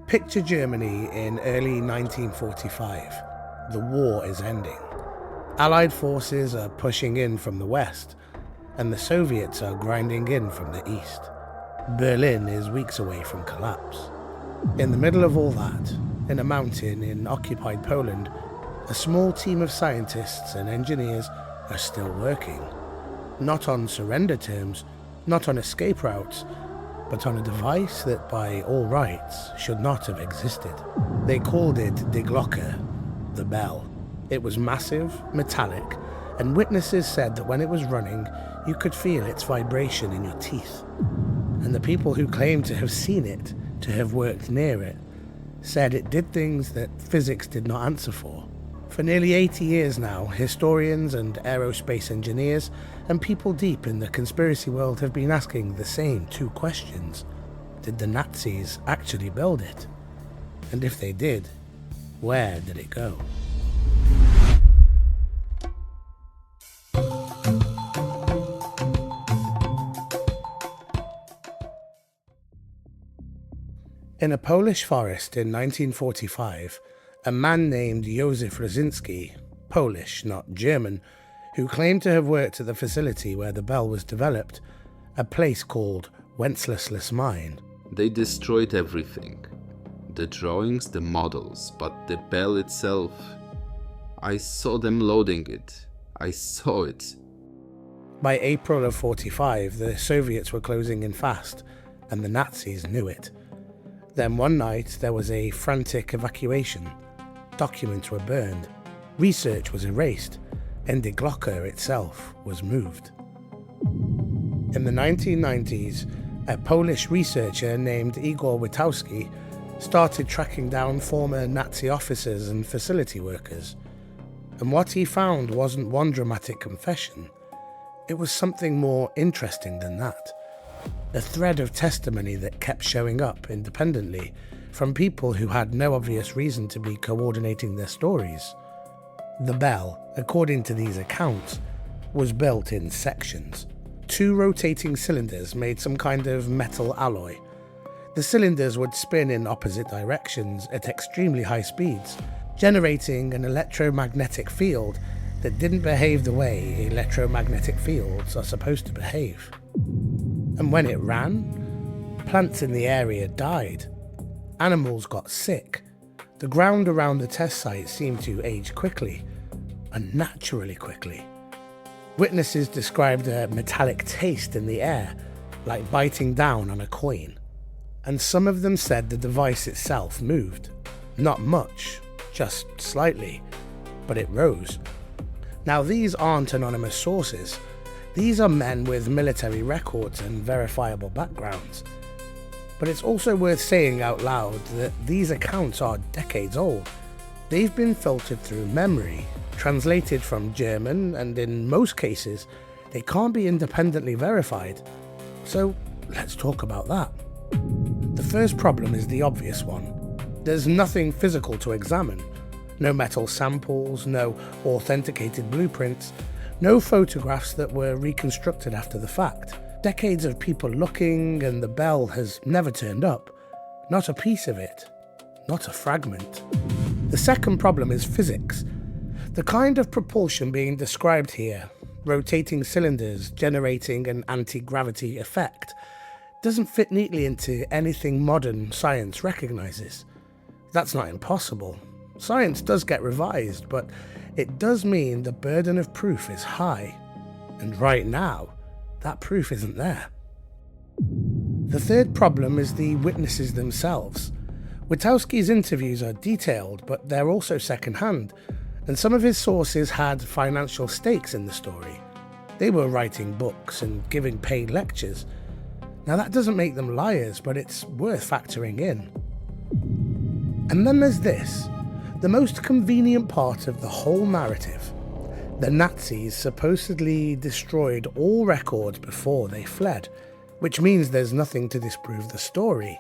Picture Germany in early 1945. The war is ending. Allied forces are pushing in from the west, and the Soviets are grinding in from the east. Berlin is weeks away from collapse. In the middle of all that, in a mountain in occupied Poland, a small team of scientists and engineers are still working. Not on surrender terms, not on escape routes, but on a device that by all rights should not have existed. They called it Die Glocke, the bell. It was massive, metallic, and witnesses said that when it was running, you could feel its vibration in your teeth. And the people who claimed to have seen it, to have worked near it, said it did things that physics did not answer for. For nearly 80 years now, historians and aerospace engineers and people deep in the conspiracy world have been asking the same two questions. Did the Nazis actually build it? And if they did, where did it go? In a Polish forest in 1945, a man named Józef Rosinski, Polish, not German, who claimed to have worked at the facility where the bell was developed, a place called Wenceslas Mine. They destroyed everything. The drawings, the models, but the bell itself, I saw them loading it. I saw it. By April of 45, the Soviets were closing in fast, and the Nazis knew it. Then one night there was a frantic evacuation. Documents were burned, research was erased, and Die Glocke itself was moved. In the 1990s, a Polish researcher named Igor Witowski started tracking down former Nazi officers and facility workers. And what he found wasn't one dramatic confession. It was something more interesting than that. A thread of testimony that kept showing up independently from people who had no obvious reason to be coordinating their stories. The bell, according to these accounts, was built in sections. 2 rotating cylinders made some kind of metal alloy. The cylinders would spin in opposite directions at extremely high speeds, generating an electromagnetic field that didn't behave the way electromagnetic fields are supposed to behave. And when it ran, plants in the area died. Animals got sick. The ground around the test site seemed to age quickly, unnaturally quickly. Witnesses described a metallic taste in the air, like biting down on a coin. And some of them said the device itself moved. Not much, just slightly, but it rose. Now these aren't anonymous sources. These are men with military records and verifiable backgrounds. But it's also worth saying out loud that these accounts are decades old. They've been filtered through memory, translated from German, and in most cases, they can't be independently verified. So let's talk about that. The first problem is the obvious one. There's nothing physical to examine. No metal samples, no authenticated blueprints, no photographs that were reconstructed after the fact. Decades of people looking, and the bell has never turned up. Not a piece of it. Not a fragment. The second problem is physics. The kind of propulsion being described here, rotating cylinders generating an anti-gravity effect, doesn't fit neatly into anything modern science recognizes. That's not impossible. Science does get revised, but it does mean the burden of proof is high. And right now, that proof isn't there. The third problem is the witnesses themselves. Witowski's interviews are detailed, but they're also second-hand, and some of his sources had financial stakes in the story. They were writing books and giving paid lectures. Now that doesn't make them liars, but it's worth factoring in. And then there's this, the most convenient part of the whole narrative. The Nazis supposedly destroyed all records before they fled, which means there's nothing to disprove the story.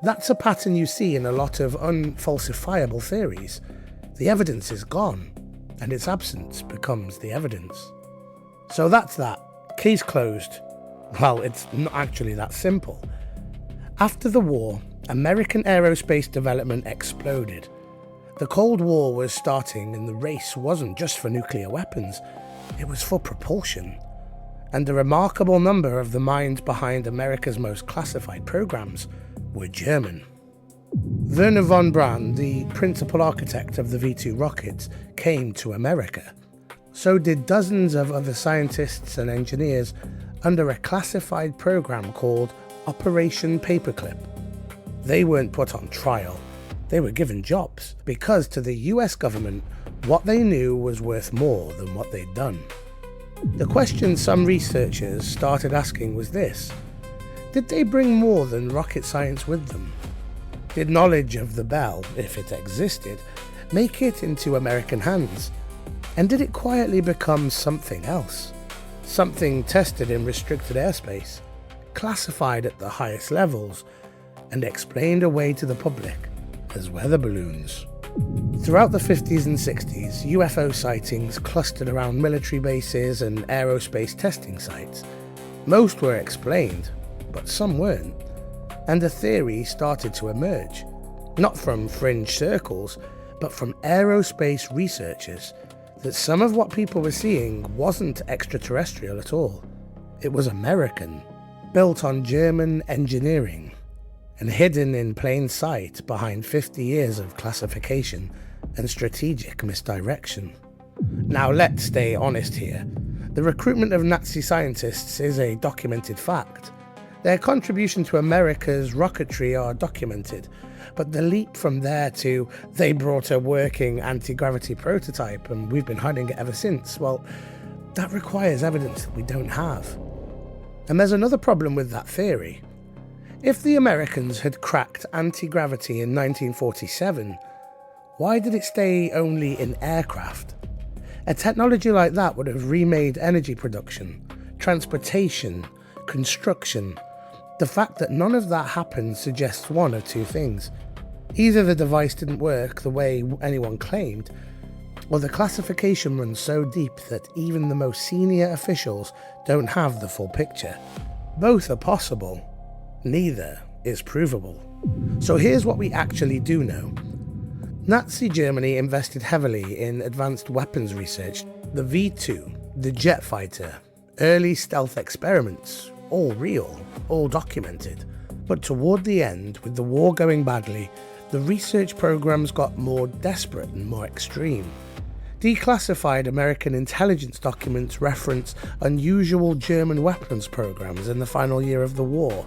That's a pattern you see in a lot of unfalsifiable theories. The evidence is gone, and its absence becomes the evidence. So that's that. Case closed. Well, it's not actually that simple. After the war, American aerospace development exploded. The Cold War was starting, and the race wasn't just for nuclear weapons, it was for propulsion. And a remarkable number of the minds behind America's most classified programs were German. Werner von Braun, the principal architect of the V-2 rockets, came to America. So did dozens of other scientists and engineers under a classified program called Operation Paperclip. They weren't put on trial. They were given jobs because to the US government, what they knew was worth more than what they'd done. The question some researchers started asking was this: did they bring more than rocket science with them? Did knowledge of the bell, if it existed, make it into American hands? And did it quietly become something else? Something tested in restricted airspace, classified at the highest levels, and explained away to the public as weather balloons. Throughout the 50s and 60s, UFO sightings clustered around military bases and aerospace testing sites. Most were explained, but some weren't. And a theory started to emerge, not from fringe circles, but from aerospace researchers, that some of what people were seeing wasn't extraterrestrial at all. It was American, built on German engineering, and hidden in plain sight behind 50 years of classification and strategic misdirection. Now let's stay honest here. The recruitment of Nazi scientists is a documented fact. Their contribution to America's rocketry are documented, but the leap from there to they brought a working anti-gravity prototype and we've been hiding it ever since, well, that requires evidence that we don't have. And there's another problem with that theory. If the Americans had cracked anti-gravity in 1947, why did it stay only in aircraft? A technology like that would have remade energy production, transportation, construction. The fact that none of that happened suggests one of two things. Either the device didn't work the way anyone claimed, or the classification runs so deep that even the most senior officials don't have the full picture. Both are possible. Neither is provable. So here's what we actually do know. Nazi Germany invested heavily in advanced weapons research. The V-2, the jet fighter, early stealth experiments, all real, all documented. But toward the end, with the war going badly, the research programs got more desperate and more extreme. Declassified American intelligence documents reference unusual German weapons programs in the final year of the war.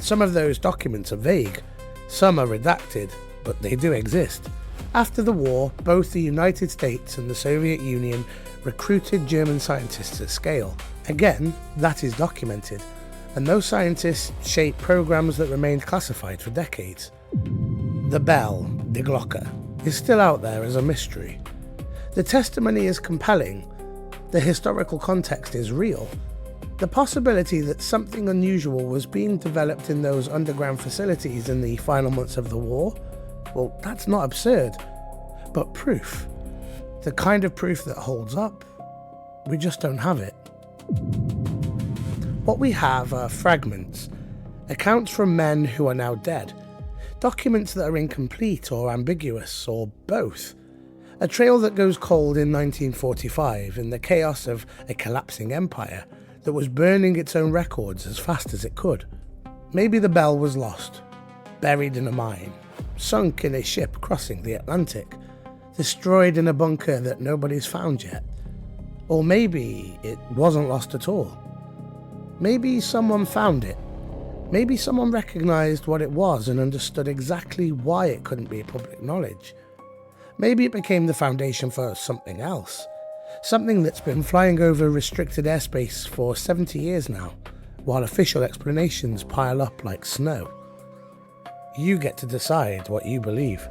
Some of those documents are vague, some are redacted, but they do exist. After the war, both the United States and the Soviet Union recruited German scientists at scale. Again, that is documented, and those scientists shaped programs that remained classified for decades. The bell, die Glocke, is still out there as a mystery. The testimony is compelling, the historical context is real. The possibility that something unusual was being developed in those underground facilities in the final months of the war, well, that's not absurd. But proof, the kind of proof that holds up, we just don't have it. What we have are fragments, accounts from men who are now dead, documents that are incomplete or ambiguous, or both. A trail that goes cold in 1945 in the chaos of a collapsing empire that was burning its own records as fast as it could. Maybe the bell was lost, buried in a mine, sunk in a ship crossing the Atlantic, destroyed in a bunker that nobody's found yet. Or maybe it wasn't lost at all. Maybe someone found it. Maybe someone recognized what it was and understood exactly why it couldn't be public knowledge. Maybe it became the foundation for something else. Something that's been flying over restricted airspace for 70 years now, while official explanations pile up like snow. You get to decide what you believe.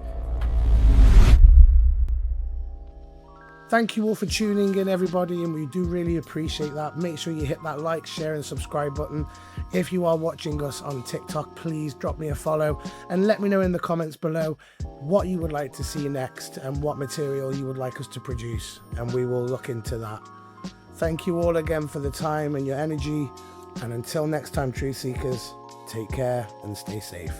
Thank you all for tuning in, everybody, and we do really appreciate that. Make sure you hit that like, share and subscribe button. If you are watching us on TikTok, please drop me a follow and let me know in the comments below what you would like to see next and what material you would like us to produce, and we will look into that. Thank you all again for the time and your energy, and until next time, truth seekers, take care and stay safe.